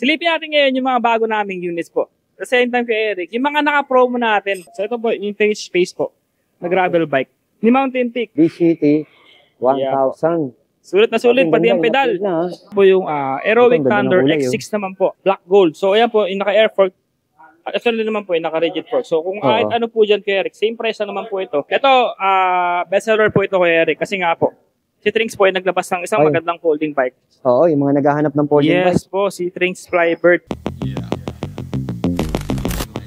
Silipin natin ngayon yung mga bago naming units po. At the same time kay Eric, yung mga naka-promo natin. So ito po, yung Vintage Space po, na gravel bike. Ni Mountain Peak. DCT 1000. Sulit na sulit, pati ang pedal. Po yung Aerowick Thunder X6 naman po, black gold. So ayan po, yung naka-air fork. Actually naman po, yung naka-rigid fork. So kung kahit ano po dyan kay Eric, same price na naman po ito. Ito, bestseller po ito kay Eric. Kasi nga po, si Trinks po ay naglabas ng isang magandang folding bike. Oo, yung mga naghahanap ng folding bike. Yes po, si Trinks Flybird.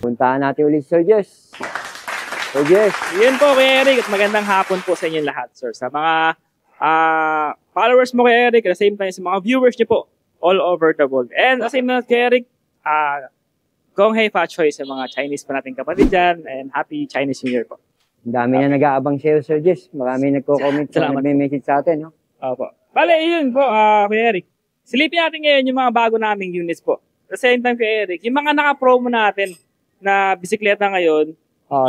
Puntahan natin ulit, Sir Jess. Sir Jess. Yun po kay Eric at magandang hapon po sa inyong lahat, sir. Sa mga followers mo kay Eric, at the same time sa mga viewers niyo po all over the world. And at the same time kay Eric, Gong Hei Fa Choi sa mga Chinese pa nating kapatid dyan, and Happy Chinese New Year po. Ang dami na nag-aabang sa'yo, Sir Jess. Marami nagko-comment sa nagme-message sa atin, no? Opo. Bale, yun po, kay Eric. Silipin natin ngayon yung mga bago naming units po. At the same time kay Eric, yung mga naka-promo natin na bisikleta ngayon,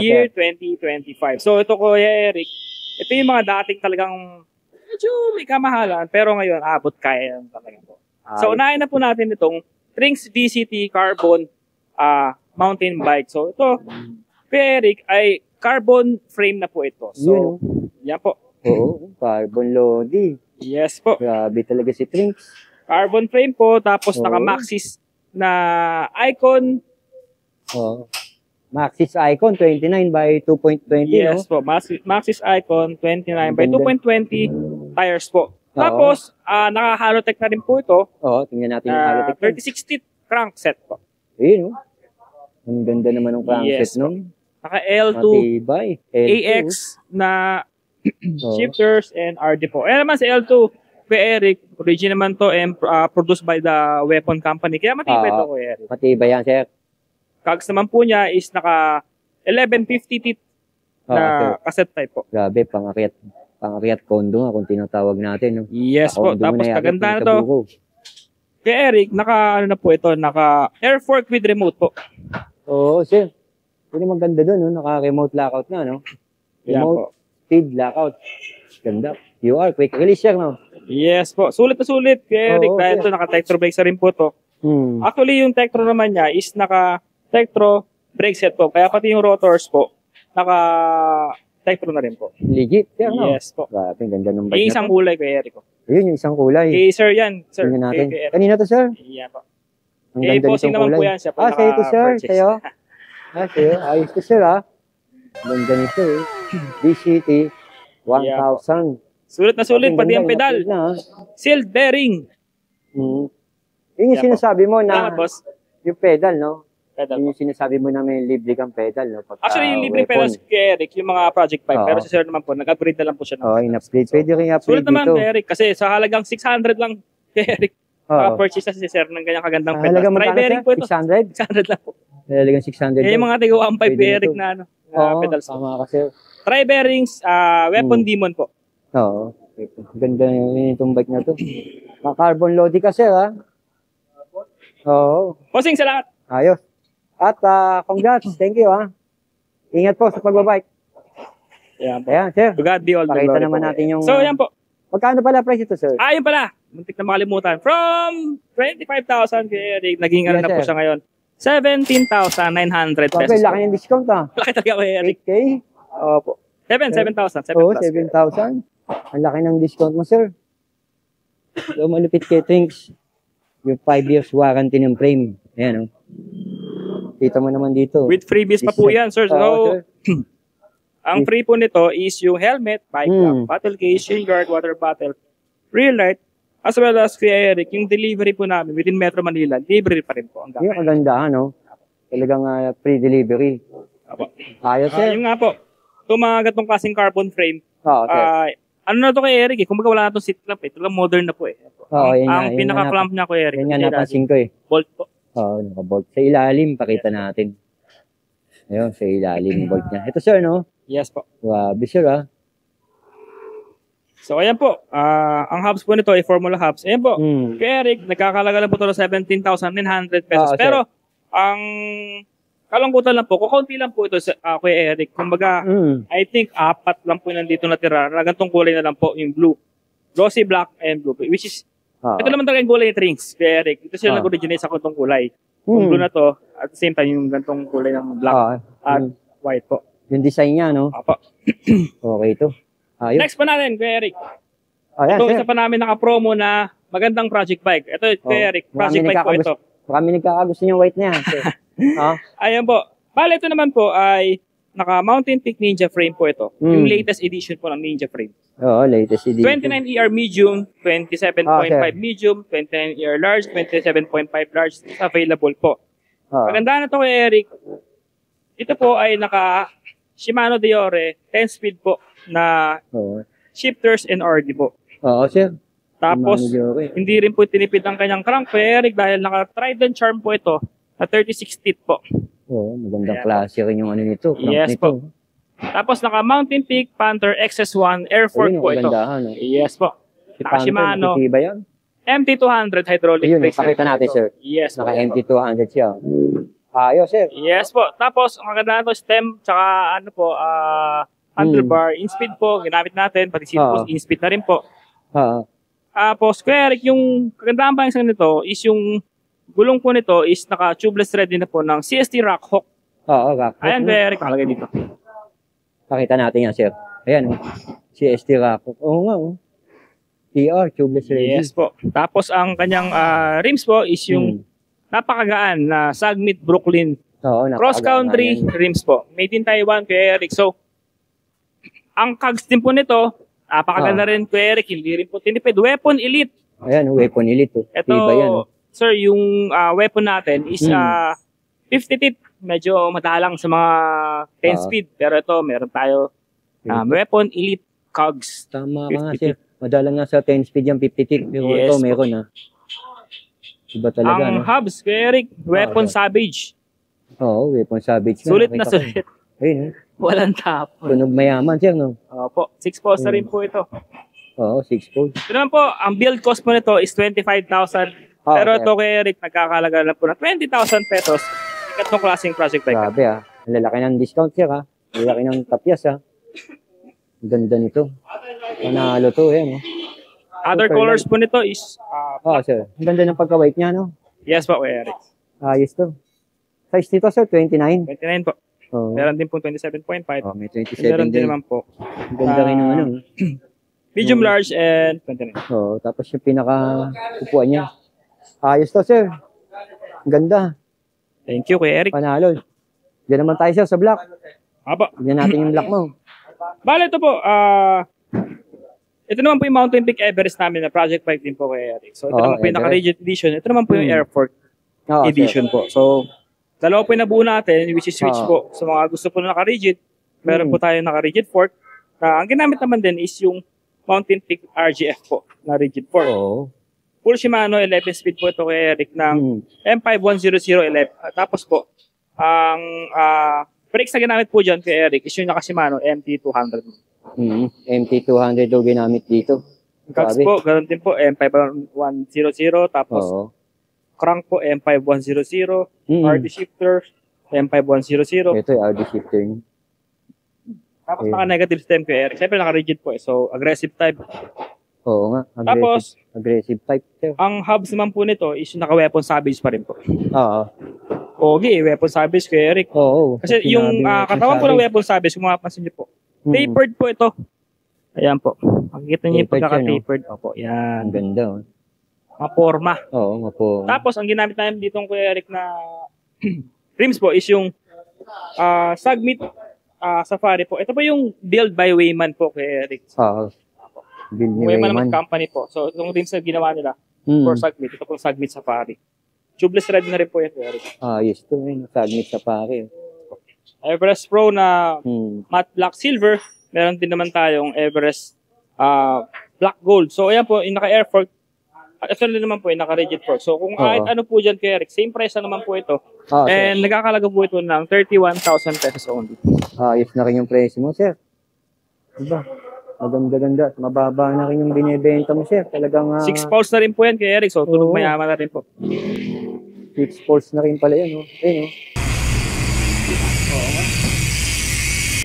year 2025. So ito ko, Eric, ito yung mga dating talagang medyo may kamahalan, pero ngayon abot kaya talaga po. So unahin na po natin itong Trinks DCT Carbon mountain bike. So ito, kay Eric, ay carbon frame na po ito. So, yan po. Oo, carbon Lodi. Yes po. Grabe talaga si Trinks. Carbon frame po, tapos naka-Maxxis na icon. Maxxis icon 29 by 2.20. Yes po, Maxxis icon 29 by 2.20 tires po. Tapos, naka-Halotech na rin po ito. Tingnan natin yung Halotech. 36 teeth crankset po. Ayun, ang ganda naman ng crankset nun. Naka L2 AX na shifters and RD po. Eh naman si L2 kay Eric, origin naman to and produced by the Weapon Company. Kaya matibay to kay Eric. Matibay yan, sir. Cogs naman po niya is naka 1150 teeth na cassette type po. Grabe, pang-akyat kondo nga kung tinatawag natin. No? Yes po, tapos kaganda na to. Kay Eric, naka air fork with remote po. Oo, sir. Hindi maganda doon, no? Naka-remote lockout na, no? Remote speed lockout. Ganda. QR, quick release siya, no? Yes po. Sulit na sulit kay Eric dahil ito naka-Tektro brakes na rin po to. Actually, yung Tektro naman niya is naka-Tektro brake set po. Kaya pati yung rotors po, naka-Tektro na rin po. Legit, sir, no? Yes po. Grabe, ganda ng bike na yung isang kulay kay Eric. Ayun, yung isang kulay. Kay sir yan, sir. Tingnan natin. Kanina to, sir? Yan po. Ang ganda nitong naman kulay. po yan siya. Sa'yo to, sir? Sa'yo? Sa'yo? Ayos to, sir, ha? Ganda nito, eh. DCT 1000. Sulit na sulit, pati ang pedal. Sealed bearing. Yun yung sinasabi mo na yung pedal, no? Pedal. Yun yung sinasabi mo na may libre kang pedal, no? Actually, yung libre pedal kay Eric, yung mga project bike. Pero si sir naman po, nag-upgrade na lang po siya. In-upgrade. Pwede rin i-upgrade sulit naman kay Eric, kasi sa halagang 600 lang kay Eric, purchase na si sir ng ganyang kagandang pedal. Halagang magkano, sir? po ito. 600? 600 lang po. Halagang 600. Yung mga tigo 1.5 kay Eric na pedals. Tama ka, sir. Tri-bearings, Weapon Demon po. Oo. Ganda itong bike na to. Carbon Lodi ka, sir, ha? Oo. Posing sa lahat. Ayos. At congrats. Thank you, ha? Ingat po sa pagbabike. Ayan, sir. To God be all the glory. Pakita naman natin yung... So, yan po. Magkano pala price ito, sir? Yun pala. Muntik na makalimutan. From 25,000 kay Eric, naging na po siya ngayon. 17,900 pesos. Okay, laki yung discount, ha? Laki talaga kay Eric. 8K? Opo. 7,000. Oo, 7,000. Ang laki ng discount mo, sir. So, malupit kay Trinks. Yung 5 years warranty ng frame. Ayan, oh. Kita mo naman dito. With freebies pa po yan, sir. So, ang free po nito is yung helmet, bike lock, battle case, shin guard, water bottle, rear light, as well as kay Eric, yung delivery po namin within Metro Manila, libre pa rin po. Ang yung kagandahan, no? Talagang free delivery. Ayos, sir. Yung nga po, itong mga gatong kasing carbon frame, ano na to kay Eric eh, kung wala na itong seat clamp eh, ito lang modern na po eh. Ang pinaka-clamp niya kay Eric. Yan nga napansin ko eh. Bolt po. Oo, naka-bolt. Sa ilalim, pakita natin. Ayun, sa ilalim, bolt niya. Ito, sir, no? Yes po. Grabe, sir, ha? So, ayan po. Ang hubs po nito ay Formula hubs. Ayan po. Kay Eric, nagkakalaga lang po ito 17,900 pesos. Pero, ang kalungkutan lang po, kukunti lang po ito kay Eric. Kumbaga, I think 4 lang po nandito natira. Na ganitong kulay na lang po, yung blue. Glossy black and blue. Which is, Ito naman talaga yung kulay ni Trinks, Kuya Eric. Ito sila nag-originate sa kantong kulay. Yung blue na to, at the same time yung gantong kulay ng black at white po. Yung design niya, no? Opo. Okay ito. Ayos. Next pa natin, Kuya Eric. Ayan, Ito, sir. isa pa namin naka-promo na magandang project bike. Ito, Kuya Eric, project bike po ito. Marami nagkakagusto yung white na yan, sir. Ayan po. Bale, ito naman po ay naka-Mountain Peak Ninja frame po ito. Yung latest edition po ng Ninja frame. Oo, latest edition. 29ER medium, 27.5 medium, 29ER large, 27.5 large available po. Maganda na to kay Eric. Ito po ay naka Shimano Deore 10-speed po na shifters and RD po. Oo, sir. Tapos, hindi rin po tinipid ang kanyang crank kay Eric dahil naka Trident Charm po ito na 36 teeth po. Oo, magandang klase rin yung ano nito. Yes nito. po. Tapos naka Mountain Peak Panther XS1 Air Fork po ito. Yes po. Naka Shimano. Ba yan? MT200 hydraulic brakes. Pakita natin, sir. Yes. Naka MT200 siya. Ayos, sir. Yes po. Tapos ang maganda na stem tsaka ano po, handlebar, in-speed po, ginamit natin. Pati seat post, in-speed na rin po. Tapos, Kuya Eric, yung kagandaan pa yung nito is yung gulong po nito is naka-tubeless thread din na po ng CST Rockhawk. Oo, Rockhawk. Ayan, Kuya Eric, nakalagay dito. Pakita natin yan, sir. Ayan, CST Rockhawk. Oo nga, TR, tubeless ready. Yes po. Tapos ang kanyang rims po is yung napakagaan na Sagmit Brooklyn cross-country rims po. Made in Taiwan, Kuya Eric. So, ang cogs din po nito, napakaganda rin, Kuya Eric. Hindi rin po tinipid. Weapon Elite. Ayan, Weapon Elite. Ito, sir, yung weapon natin is 50 teeth. Medyo madalang sa mga 10 speed. Pero ito, meron tayo Weapon Elite cogs. Tama ka nga, sir. Madalang nga sa 10 speed yung 50 teeth. Pero ito, meron Iba talaga, ang hubs, Kuya Eric, Weapon Savage. Oo, Weapon Savage. Sulit na sulit. Ayun, Walang tapon. Tunog mayaman, sir, no? Opo, 6 poles na rin po ito. Oo, 6 poles. Ito naman po, ang build cost po nito is 25,000. Pero ito, Kuya Eric, nagkakalaga na po na 20,000 pesos. Ikatlong klaseng project bike. Grabe, Ang lalaki ng discount, sir, Ang lalaki ng tapyas, Ang ganda nito. Panalo to, Other colors po nito is sir. Ang ganda ng pagka-white niya, no? Yes po, Kuya Eric. Ayos to. Size nito, sir, 29? 29 po. Meron din po 27.5. May 27 meron din naman po. Ang ganda rin ng Medium, large, and 29. Tapos yung pinaka-upuan niya. Ayos to, sir. Ang ganda. Thank you, Kuya Eric. Panalo. Diyan naman tayo, sir, sa black. Aba. Tignan natin yung black mo. Bale, ito po, ito naman po yung Mountain Peak Everest namin na project bike din po, Kuya Eric. So, ito naman po yung naka-rigid edition. Ito naman po yung Air Fork edition po. So, dalawa po yung nabuo natin, which is switch po. So, mga gusto po na naka-rigid, meron po tayo naka-rigid fork. Ang ginamit naman din is yung Mountain Peak RGF po, na rigid fork. Full Shimano 11-speed po ito, Kuya Eric, ng M510011. Tapos po, ang brakes na ginamit po dyan, Kuya Eric, is yung naka-Shimano MT200. MT200 daw ginamit dito. Cogs po, ganoon din po, M5100. Tapos, crank po, M5100. RD shifter, M5100. Ito yung RD shifter niya. Tapos naka-negative stem, Kuya Eric. Siyempre naka-rigid po. So, aggressive type. Oo nga. Tapos, aggressive type. Ang hubs naman po nito is naka-weapon savage pa rin po. Okay, weapon savage, Kuya Eric. Kasi yung katawan po ng weapon savage, kung mapapansin niyo po, tapered po ito. Ayan po. Makikita niyo yung pagkaka-tapered. Opo, yan. Ang ganda. Maporma. Maporma. Tapos, ang ginamit namin dito ng Kuya Eric na rims po is yung Sagmit Safari po. Ito po yung build by Wayman po, Kuya Eric. Build ni Wayman naman company po. So, itong rims na ginawa nila for Sagmit. Ito po yung Sagmit Safari. Tubeless red na rin po yan, Kuya Eric. Yes, ito yung Sagmit Safari. Everest Pro na matte black silver. Meron din naman tayong Everest black gold. So, ayan po, yung naka-air fork. At ito rin naman po, yung naka-rigid fork. So, kung kahit ano po dyan, Kuya Eric, same price na naman po ito. And nagkakalaga po ito ng 31,000 pesos only. Ayos na rin yung price mo, sir. Diba? Maganda-ganda. Mababa na rin yung binibenta mo, sir. Talagang 6 poles na rin po yan, Kuya Eric. So, tunog mayaman na rin po. 6 poles na rin pala yan,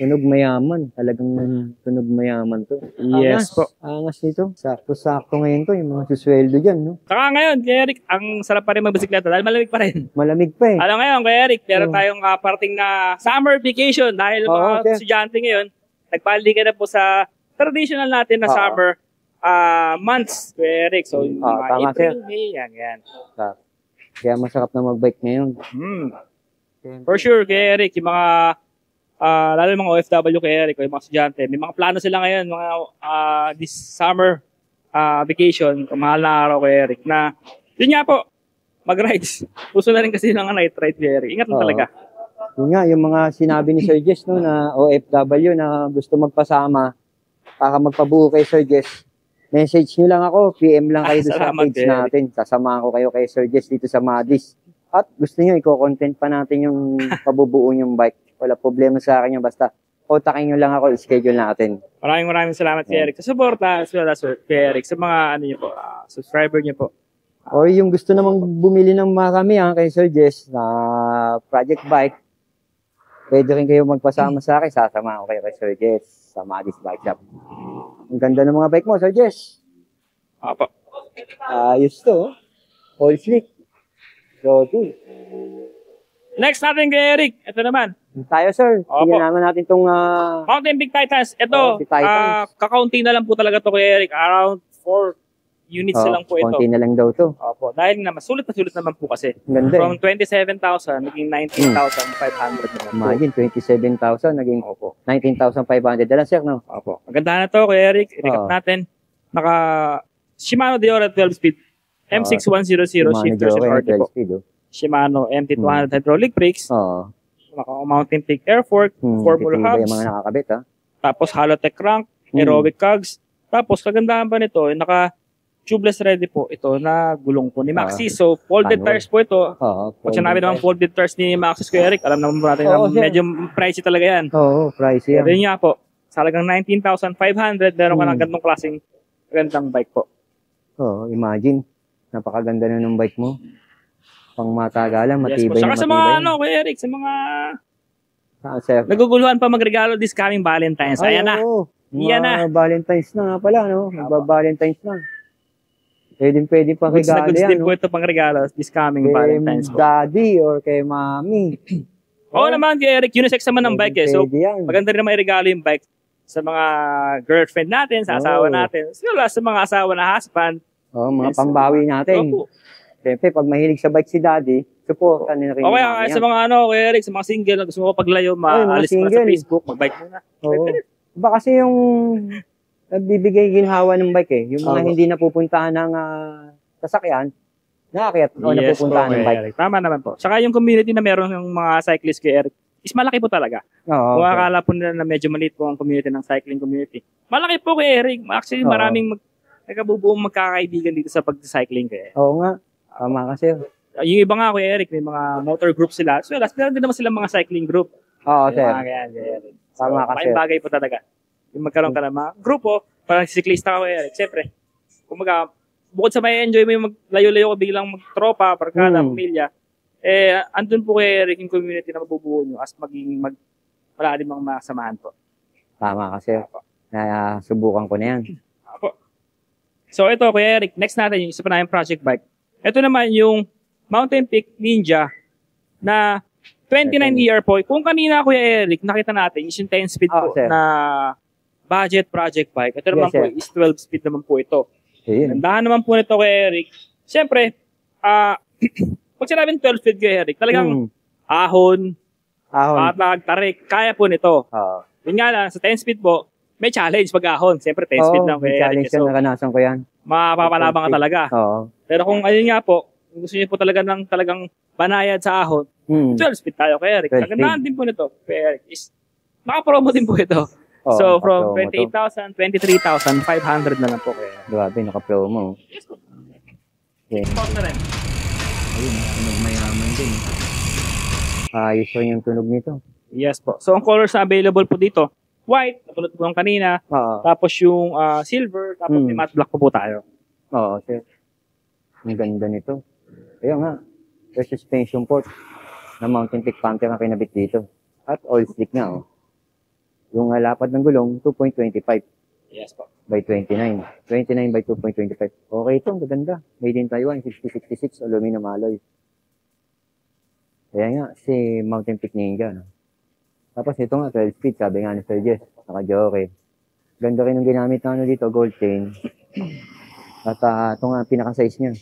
Ayun, Tunog mayaman. Talagang tunog mayaman to. Yes po. Angas nito. Sakto-sakto ngayon to. Yung mga susweldo dyan, no? Saka ngayon, Kuya Eric, ang sarap pa rin magbisikleta dahil malamig pa rin. Malamig pa eh. Alam ngayon, Kuya Eric, meron tayong parating na summer vacation dahil mga estudyante ngayon, nagpaligan na po sa traditional natin na summer months, Kuya Eric. So, yung mga April, May, yan. Kaya masarap na mag-bike ngayon. For sure, Kuya Eric, yung mga lalo yung mga OFW kay Eric o yung mga estudyante, may mga plano sila ngayon, mga this summer vacation, mahal na araw kay Eric, na yun nga po, mag-rides. Gusto na rin kasi ng night ride kay Eric. Ingat lang talaga. Yun nga, yung mga sinabi ni Sir Jess, no, na OFW na gusto magpasama, para magpabuo kay Sir Jess, message nyo lang ako, PM lang kayo sa page natin. Sasamahan ko kayo kay Sir Jess dito sa Madis. At gusto nyo, i-content pa natin yung pabubuo yung bike. Wala problema sa akin yun. Basta, kontakin nyo lang ako, schedule natin. Maraming salamat kay Eric sa suporta, as well as kay Eric sa mga ano nyo po, subscriber nyo po. O yung gusto namang bumili ng marami kay Sir Jess na project bike, pwede rin kayo magpasama sa akin. Sasama ko kayo kay Sir Jess sa Madis Bike Shop. Ang ganda ng mga bike mo, Sir Jess. Apo. Ayos to. All slick. So, next natin kay Eric. Ito naman. Tayo, sir. Tingnan naman natin itong Mountain Peak Titans. Ito, kakaunti na lang po talaga ito kay Eric. Around 4 units lang po ito. Konti na lang daw to. Opo. Dahil naman, sulit naman po kasi. Ganda From 27,000, naging 19,500 naman po. Imagine, 27,000, naging 19,500. Dala, sir, no? Opo. Maganda na to kay Eric. I-recap natin. Naka Shimano Deore 12 speed. M6100 shifters and RT po. Shimano MT200 hydraulic brakes. Mountain Peak Air Fork, Formula Hubs. Yung mga nakakabit, Tapos Halotech crank, aerobic cogs. Tapos kagandahan pa nito, naka-tubeless ready po ito na gulong po ni Maxxis. So folded tires po ito. Pag sinabi naman folded tires ni Maxxis, Kuya Eric, alam naman po natin na medyo pricey talaga yan. Pricey yan. Yun nga po, sa halagang 19,500, meron ka ng ganitong klaseng gandang bike po. Imagine. Napakaganda na ng bike mo. Pang matagalan, matibay Saka sa mga Kuya Eric, sa mga naguguluhan pa magregalo this coming Valentine's. Ayan na. Yan na. Valentine's na nga pala, no? Magba-Valentine's na. Pwede pa regalo yan, no? Po ito pang regalo this coming Valentine's po. Daddy or kay Mommy. Naman, Kuya Eric, unisex naman ng bike eh. So, maganda rin naman i-regalo yung bike sa mga girlfriend natin, sa asawa natin. Sa mga asawa na husband. Mga pambawi natin. Siyempre, pag mahilig sa bike si Daddy, supportan nila rin. Sa mga Kuya Eric, sa mga single na gusto mo paglayo, maalis mo na sa Facebook, mag-bike mo na. Ba kasi yung nagbibigay ginhawa ng bike yung mga hindi napupuntahan ng sasakyan, nakakayat napupuntahan ng bike. Eric. Tama naman po. Saka yung community na meron ng mga cyclist Kuya Eric, is malaki po talaga. Kung akala po nila na medyo maliit po ang community ng cycling community. Malaki po Kuya Eric. Actually, maraming nagkabubuong magkakaibigan dito sa pag-cycling kaya. Oo nga. Tama kasi. Yung iba nga Kuya Eric, may mga motor group sila. So, meron din naman sila mga cycling group. Sir. Tama kasi. Malaking bagay po talaga. Yung magkaroon ka ng mga grupo, parang siklista ka Kuya Eric. Siyempre, kumbaga, bukod sa may enjoy mo yung layo-layo ka biglang magtropa, parkada, pamilya, andun po Kuya Eric yung community na mabubuo nyo as maging malalim ang masamahan po. Tama kasi. Subukan ko na yan. So ito, Kuya Eric, next natin yung isa pa na yung project bike. Ito naman yung Mountain Peak Ninja na 29 ER po. Kung kanina, Kuya Eric, nakita natin yung 10 speed po na budget project bike. Ito naman po is 12 speed naman po ito. Gandahan naman po nito, Kuya Eric. Siyempre, pag sinabing 12 speed, Kuya Eric, talagang ahon, patag, tarik, kaya po nito. Yun nga lang, sa 10 speed po, may challenge pag-ahon. Siyempre, 10 speed lang. May challenge yan, naranasan ko yan. Mapapalabang ka talaga. Pero kung ayun nga po, gusto niyo po talaga ng talagang banayad sa ahon, 12 speed tayo, Kuya Eric. Kagandahan din po nito, Kuya Eric, is naka-promo din po ito. So, from 28,000, 23,500 na lang po, Kuya Eric. Grabe, naka-promo. Yes po. Discount na rin. Ayun, tunog mayaman din. Ayos yung tunog nito. Yes po. So, ang colors na available po dito, white, natulad po yung kanina, tapos yung silver, tapos may matte black po tayo. Sir. Ang ganda nito. Ayun nga, yung suspension port na Mountain Peak Panther ang kinabit dito. At all stick nga, Yung lapad ng gulong, 2.25 Yes po. by 29. 29 by 2.25. Okay ito, maganda. Made in Taiwan, 6066 aluminum alloy. Kaya nga, si Mountain Peak Ninja. No? Tapos ito nga, 12 speed, sabi nga ni Sir Jess, naka-joke. Ganda rin ang ginamit na ano dito, gold chain. At ito nga, pinaka-size niya.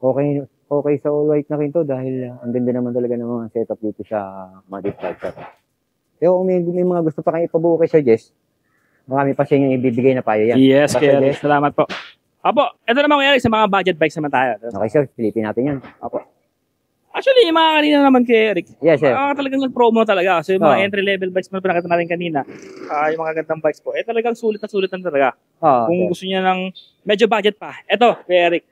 Okay sa all white na rin to dahil ang ganda naman talaga ng mga setup dito sa modified shop. Pero kung may mga gusto pa kayo ipabuo kay Sir Jess, marami pa siya yung ibibigay na payo yan. Yes, Kuya Eric. Salamat po. Apo, ito naman Kuya Eric, sa mga budget bikes naman tayo. Okay sir, silipin natin yan. Apo. Actually, yung mga kanina naman Kuya Eric, Yes sir. talagang nag-promo talaga. So yung mga entry-level bikes mo na pinakita natin kanina, yung mga gandang bikes po, talagang sulit na talaga. Kung gusto niya ng medyo budget pa. Ito, Kuya Eric,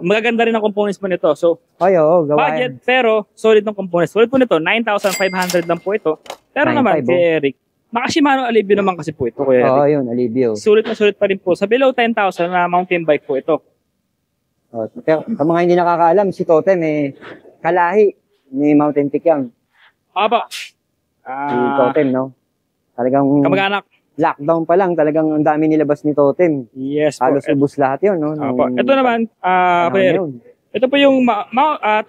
magaganda rin ang components mo nito. So, budget, pero solid ng components. Solid po nito, 9,500 lang po ito. Pero naman, Kuya Eric, Shimano Alivio naman kasi po ito, Kuya Eric. Yun, Alivio. Sulit na sulit pa rin po. Sa below 10,000 na mountain bike po ito. Pero sa mga hindi nakakaalam, si Totem kalahi ni Mountain Peak yan. Aba. Si Totem, no? Talagang kamag-anak. Lockdown pa lang, talagang ang dami nilabas ni Totem. Yes po. Halos ubos lahat yun, no? Ito naman, Kuya Eric. Ito po yung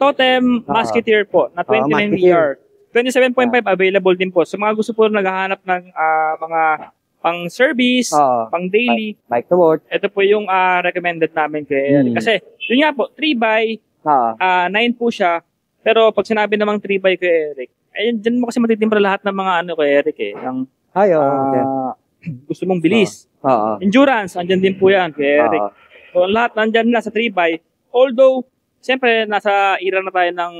Totem Musketeer po na 29VR. 27.5 available din po. So mga gusto po naghahanap ng mga pang service, pang daily, bike to work. Ito po yung recommended namin kay Eric. Kasi yun nga po, 3x, 9 po siya. Pero pag sinabi namang 3x kay Eric, ayun, dyan mo kasi matitimpra lahat ng mga kay Eric ng gusto mong bilis. Endurance, andyan din po yan kay Eric. So lahat nandyan na sa 3x. Although, siyempre, nasa era na tayo ng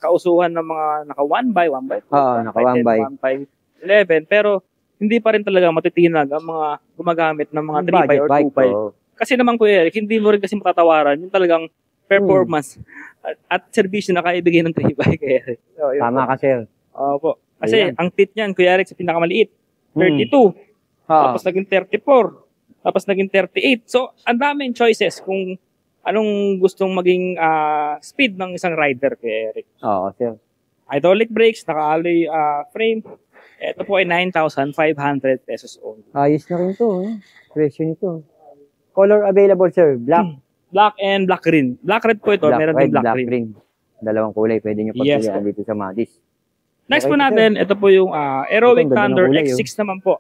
kausuhan ng mga naka 1x, 1x2, naka 1x, 1x11, pero hindi pa rin talaga matitinag ang mga gumagamit ng mga 3x or 2x. Kasi naman Kuya Eric, hindi mo rin kasi matatawaran yung talagang performance at servisyo na kaibigay ng 3x Kuya Eric. So, tama ka sir. Opo. Kasi ang tit niyan Kuya Eric sa pinakamaliit, 32. Tapos naging 34. Tapos naging 38. So, ang daming choices kung anong gustong maging speed ng isang rider kay Eric. Oo, sir. Hydraulic brakes, naka-alloy frame. Ito po ay 9,500 pesos only. Ayos na rin to. Presyo nito. Color available, sir. Black. Black and black green. Black red po ito. Meron din black green. Dalawang kulay. Pwede nyo pagpilihan dito sa Madis. Next po natin, ito po yung Aerowick Thunder X6 naman po.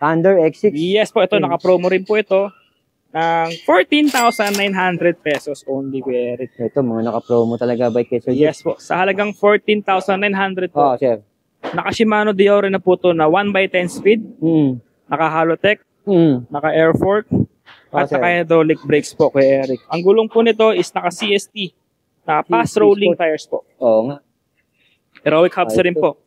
Thunder X6? Yes po. Ito, naka-promo rin po ito. Ng 14,900 pesos only, Kuya Eric. Ito, mga naka-promo talaga bike kay Sir. Yes po. Sa halagang 14,900 po. Sir. Naka-Shimano Diore na po ito na 1x10 speed. Naka-Halotech. Naka-air fork. At naka-hydraulic brakes po, Kuya Eric. Ang gulong po nito is naka-CST. Na fast rolling tires po. Oo nga. Aerowick hubs rin po.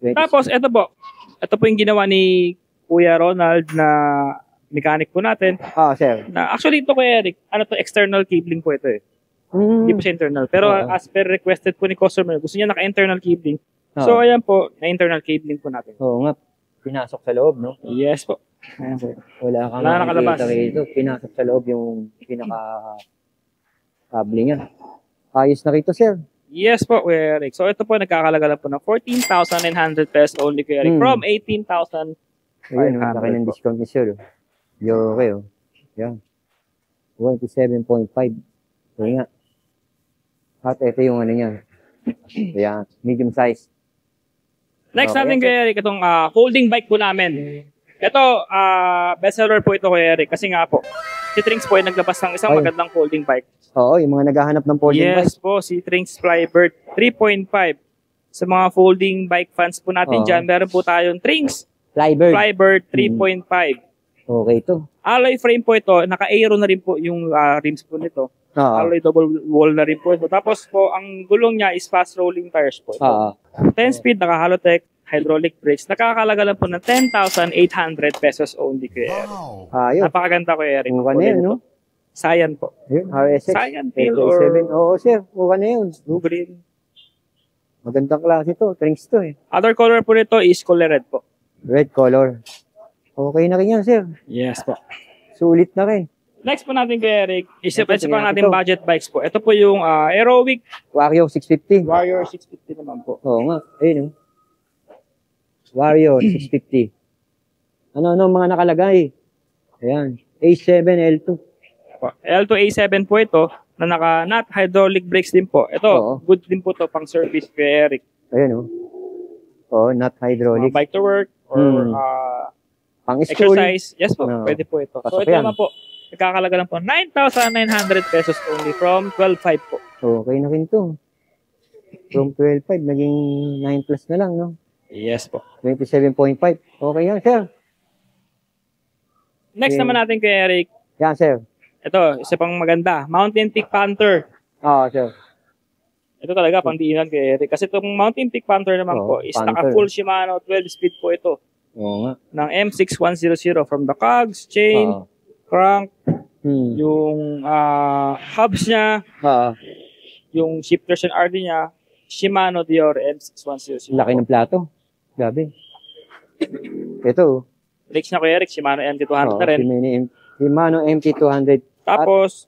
Tapos, ito po. Ito po yung ginawa ni Kuya Ronald na mechanic po natin. Sir. Na actually ito Kuya Eric, external cabling po ito Hindi po siya internal. Pero as per requested po ni customer, gusto niya naka-internal cabling. So ayan po, na-internal cabling po natin. Oo nga. Pinasok sa loob, no? Yes po. Ayan po. Wala kang nakalabas rito. Pinasok sa loob yung pinaka-cabling niya. Ayos na rito, sir. Yes po, Kuya Eric. So ito po, nagkakalaga lang po ng 14,900 pesos only, Kuya Eric. From 18,500. Ayun, laki ng discount ni sir. Okay, Yan. 27.5. Kaya nga. At ito yung niya. Ayan, medium size. Next natin, Kuya Eric, itong folding bike po namin. Ito, bestseller po ito, Kuya Eric. Kasi nga po, si Trinks po ay naglabas ng isang magandang folding bike. Oo, yung mga naghahanap ng folding bike. Yes po, si Trinks Flybird 3.5. Sa mga folding bike fans po natin dyan, meron po tayong Trinks Flybird 3.5. Okay ito. Alloy frame po ito. Naka-aero na rin po yung rims po nito. Alloy double wall na rin po ito. Tapos po, ang gulong niya is fast rolling tires po ito. 10 speed, naka-Halotech, hydraulic brakes. Nakakalaga lang po ng 10,800 pesos only, Kuya Eric. Napakaganda, Kuya Eric. Mukha na yun, no? Cyan po. RSX. Cyan Pale or... Oo, sir. Mukha na yun. Blue green. Magandang klase ito. Trinks to Other color po nito is color red po. Red color. Okay na rin yan, sir. Yes po. Sulit na rin. Next po natin, Kuya Eric, isa pa natin budget bikes po. Ito po yung Aerowick Wario 650. Warrior 650 naman po. Oo nga. Ayun. Vario, 650. Ano mga nakalagay? Ayan. A7, L2. L2 A7 po ito na not hydraulic brakes din po. Ito, Oo. good din po to pang service kay Eric. Ayan, not hydraulic. Bike to work or Pang school. exercise. Yes po, pwede po ito. So ito naman po, nagkakalaga lang po 9,900 pesos only from 12,500 po. Okay na rin to. From 12.5, naging 9 plus na lang, no? Yes po. 27.5. Okay yan, sir. Next naman natin kay Eric. Yan, sir. Ito, isa pang maganda. Mountain Peak Panther. Sir. Ito talaga, pang diinan kay Eric. Kasi itong Mountain Peak Panther naman po is naka-full Shimano 12-speed po ito. Oo nga. Ng M6100 from the cogs, chain, crank, yung hubs niya, yung shifters and RD niya, Shimano Dior M6100. Laki ng plato. Grabe. Ito. Brakes niya kay Eric, Shimano MT200 na rin. Shimano MT200. Tapos,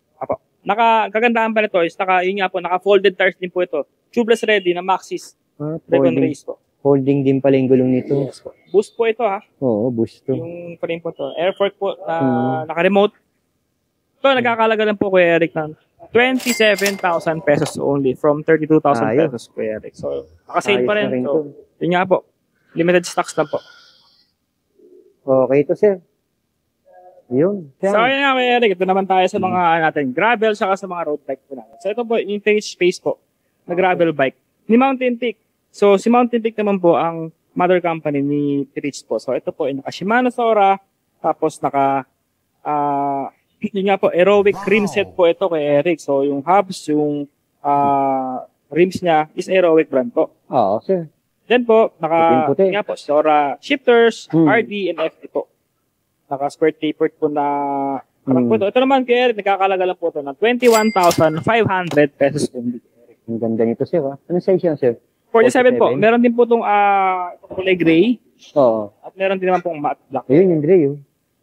kagandahan pa nito is naka-folded tires din po ito. Tubeless ready na Maxxis. Recon Race po. Folding din pala yung gulong nito. Yes po. Boost po ito ha. Oo, boost to. Yung frame po to. Air fork po na naka-remote. Ito, nagkakalaga lang po kay Eric ng 27,000 pesos only from 32,000 pesos kay Eric. So, naka-sale pa rin. So, yun nga po. Limited stocks lang po. Okay ito, sir. Yun. So, yun nga kay Eric. Ito naman tayo sa mga natin gravel saka sa mga road bike po natin. So, ito po, vintage space po na gravel bike ni Mountain Peak. So, si Mountain Peak naman po ang mother company ni Rich po. So, ito po, naka Shimano Sora, tapos yun nga po, aerobic rim set po ito kay Eric. So, yung hubs, yung rims niya is aerobic brand po. Oo, sir. Then po, yun nga po, Sora shifters, RD, and FD po. Naka-square tapered po na po ito. Ito naman kay Eric, nagkakalaga lang po ito ng 21,500 pesos only. Ang ganda nito, sir. Anong size yan, sir? 47 po. Meron din po itong kulay gray. Oo. At meron din naman pong matte black. Ayun, yung gray,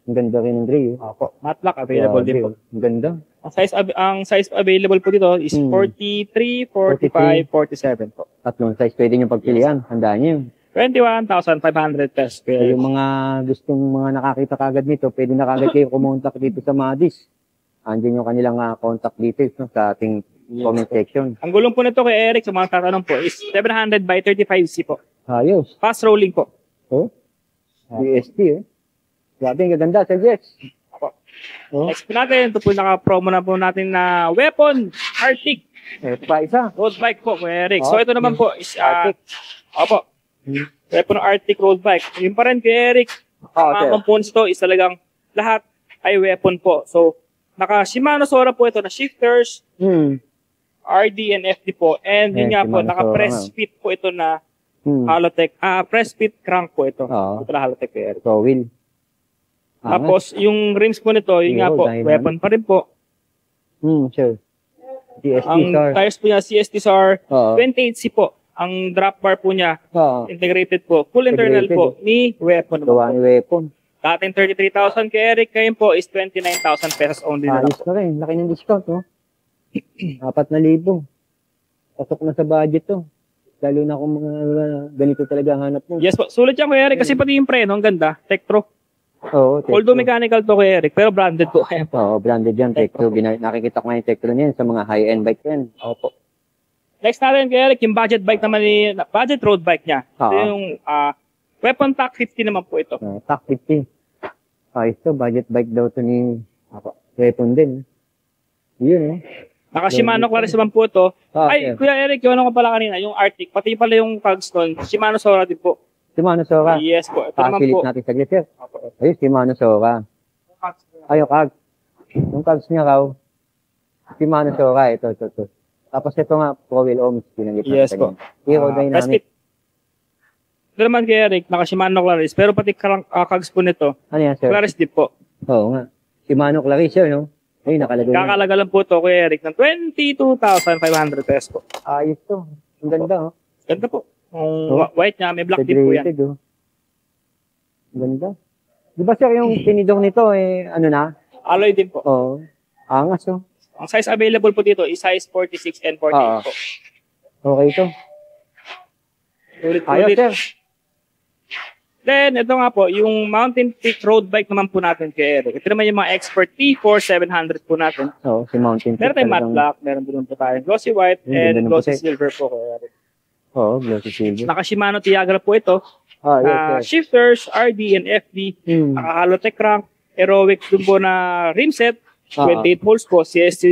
Ang ganda rin ng gray, Opo. Matte black available din po. Ang ganda. Ang size available po dito is 43, 45, 47 po. Tatlong size pwede nyo pagpilian. Handaan nyo. 21,500 pesos. So, yung mga gustong mga nakakita kagad nito, pwede na kagad kayo kumontak dito sa Madis. Andiyan yung kanilang contact details sa ating comment section. Ang gulong po nito kay Eric, sa mga tatanong po, is 700 by 35C po. Ayos. Fast rolling po. BST, Grabe, ang gaganda, Sir Jess. Next po natin, ito po naka-promo na po natin na Weapon Arctic. Ito pa isa. Road bike po kay Eric. So ito naman po is Weapon Arctic road bike. Yung pa rin kay Eric, mga components to is talagang lahat ay weapon po. So, naka Shimano Sora po ito na shifters, RD and FD po. And yun nga po, naka-press fit po ito na Halotech. Press fit crank po ito. Ito pala Halotech kay Eric. So, wheel. Tapos, yung rims po nito, yun nga po, weapon pa rin po. Sure. CST ang SAR. Tires po niya, CST SAR, 28C po. Ang drop bar po niya, integrated po. Full internal po ni Weapon. Gawa ni Weapon. Dating 33,000 kay Eric, ngayon po is 29,000 pesos only na lang. Ayos na rin. Laki ng discount, 4,000. Pasok na sa budget to. Lalo na kung mga ganito talaga ang hanap mo. Yes po. Sulit yan kay Eric kasi pati yung preno, ang ganda. Tektro. Oo. Although mechanical to kay Eric, pero branded po. Oo, branded yan. Tektro. Nakikita ko nga yung Tektro niyan sa mga high-end bike yan. Opo. Next natin kay Eric, yung budget bike naman budget road bike niya. Ito yung Weapon TAC 50 naman po ito. TAC 50. Ito, budget bike daw to ni Weapon din. Yun Naka Shimano Claris naman po ito. Kuya Eric, yung ano ko pala kanina, yung Arctic, pati pala yung Cogston, Shimano Sora din po. Shimano Sora? Yes po. Ito naman po. Natin saglit, sir. Ayun, Shimano Sora. Yung Cogs. Yung Cogs niya raw. Shimano Sora, ito. Tapos ito nga, Pro Wheel Ohms. Yes po. Aerodynamic. Ito naman kay Eric, naka Shimano Claris, pero pati Cogs po nito. Ano yan, sir? Claris din po. Oo nga. Shimano Claris, sir, no? Ayun, nakalagay. Kakalaga lang po ito kay Eric ng 22,500 pesos po. Ayos to. Ang ganda, Ganda po. White niya, may black din po yan. Ang ganda. Di ba, sir, yung tinidong nito, ano na? Alloy din po. Oo. Angas, Ang size available po dito is size 46 and 48 po. Okay ito. Ulit. Ayos, sir. Then, ito nga po, yung Mountain Peak road bike naman po natin kay Eric. Ito naman yung mga Expert T4 700 po natin. Oo, si Mountain Peak. Meron tayong matte black, meron din po tayong glossy white, and glossy silver po kay Eric. Oo, glossy silver. Naka Shimano Tiagra po ito. Yes. Shifters, RD, and FD. Naka Halotech crank, Aerowick dun po na rim set. 28 holes po, CST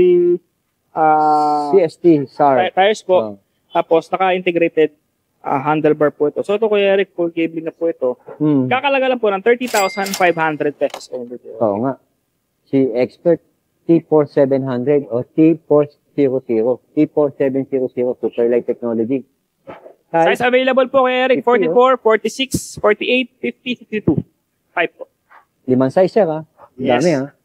SAR. tires po. Tapos, naka-integrated handlebar po ito. So, ito Kuya Eric, full cabling na po ito. Kakalaga lang po ng 30,500 pesos only. Oo nga. Si Expert T4700 o T400. T4700 Super Light Technology. Size available po Kuya Eric, 44, 46, 48, 50, 52. 5 po. 5 size sir ha. Yes. Dami ha.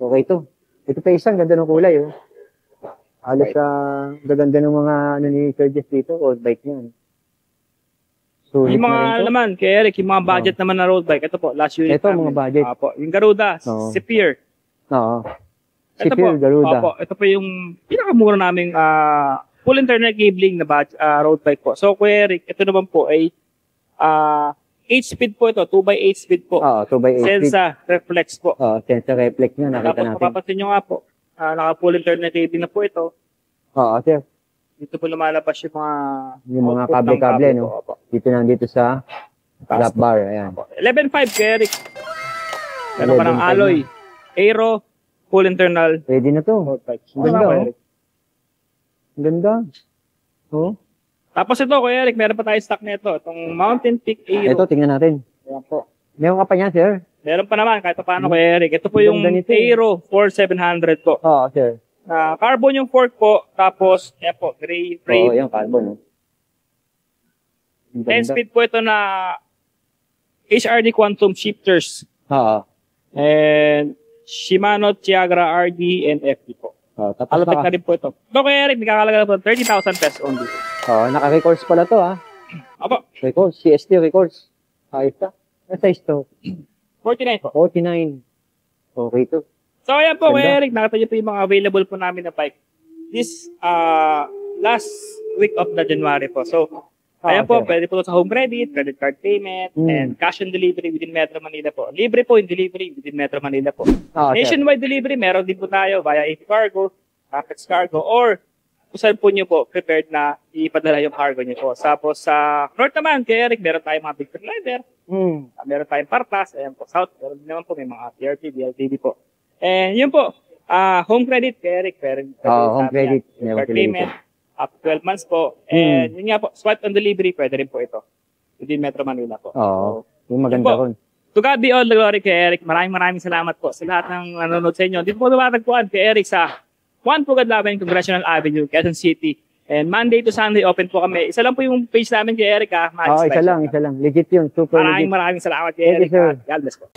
Okay to. Ito pa isang ganda ng kulay oh. Halos gaganda ng mga ano ni Sir Jess dito, road bike niyan. So, yung mga naman, kay Eric, yung mga budget naman na road bike, ito po, last unit ito, mga budget. Po, yung Garuda, Sepier. Oo. Ito Sepier, po, Garuda. ito po yung pinakamura naming full internal cabling na road bike po. So, Kuya Eric, ito naman po ay 8-speed po ito, 2x8 speed po. Oo, 2x8 speed. Sensa Reflex po. Oo, Sensa Reflex nga, nakita natin. Tapos, mapapansin nyo nga po, naka full internal cabling na po ito. Oo, sir. Dito po lumalabas yung mga kable-kable, no? Dito nandito sa lap bar, ayan. 11.5 kay Eric. Meron ka ng alloy, aero, full internal. Pwede na to. Ganda, oh. Ganda. Oh. Tapos ito, Kuya Eric, meron pa tayo stock nito. Itong Mountain Peak Aero. Ito, tingnan natin. Ayan po. Meron ka pa niyan, sir? Meron pa naman, kahit paano, Kuya Eric. Ito po yung Aero 4700 po. Oo, sir. Carbon yung fork po, tapos, yan po, gray frame. Oo, yung carbon. 10 speed po ito na HRD Quantum Shifters. Oo. And Shimano Tiagra RD and FD po. Tapos Halotech na rin po ito. Ito Kuya Eric, nakakalaga na po 30,000 pesos only. Oo, naka-records pala to ha. Apo. Records, CST records. Ayos ka. Ano size to? 49 po. 49. Okay to. So, ayan po, Kuya Eric, nakita niyo po yung mga available po namin na bike. This last week of the January po. So, ayan po, pwede po sa home credit card payment, and cash on delivery within Metro Manila po. Libre po yung delivery within Metro Manila po. Nationwide delivery, meron din po tayo via AP Cargo, Apex Cargo, or kung saan po nyo po prepared na ipadala yung cargo nyo po. Tapos sa North naman, kay Eric, meron tayong mga big rider, meron tayong Partas, ayan po, South, meron din naman po, may mga TRT, BLTD po. And yun po, home credit, kay Eric, home credit, card payment, up to 12 months po. And yun nga po, swipe on delivery, pwede rin po ito. Within Metro Manila po. Oo, yung maganda ron. To God be all the glory kay Eric. Maraming salamat po sa lahat ng nanonood sa inyo. Dito po tumatagpuan kay Eric sa Juan Pugad Laban, Congressional Avenue, Quezon City. And Monday to Sunday, open po kami. Isa lang po yung page namin kay Eric ha. Isa lang. Legit yun, super legit. Maraming salamat kay Eric. God bless po.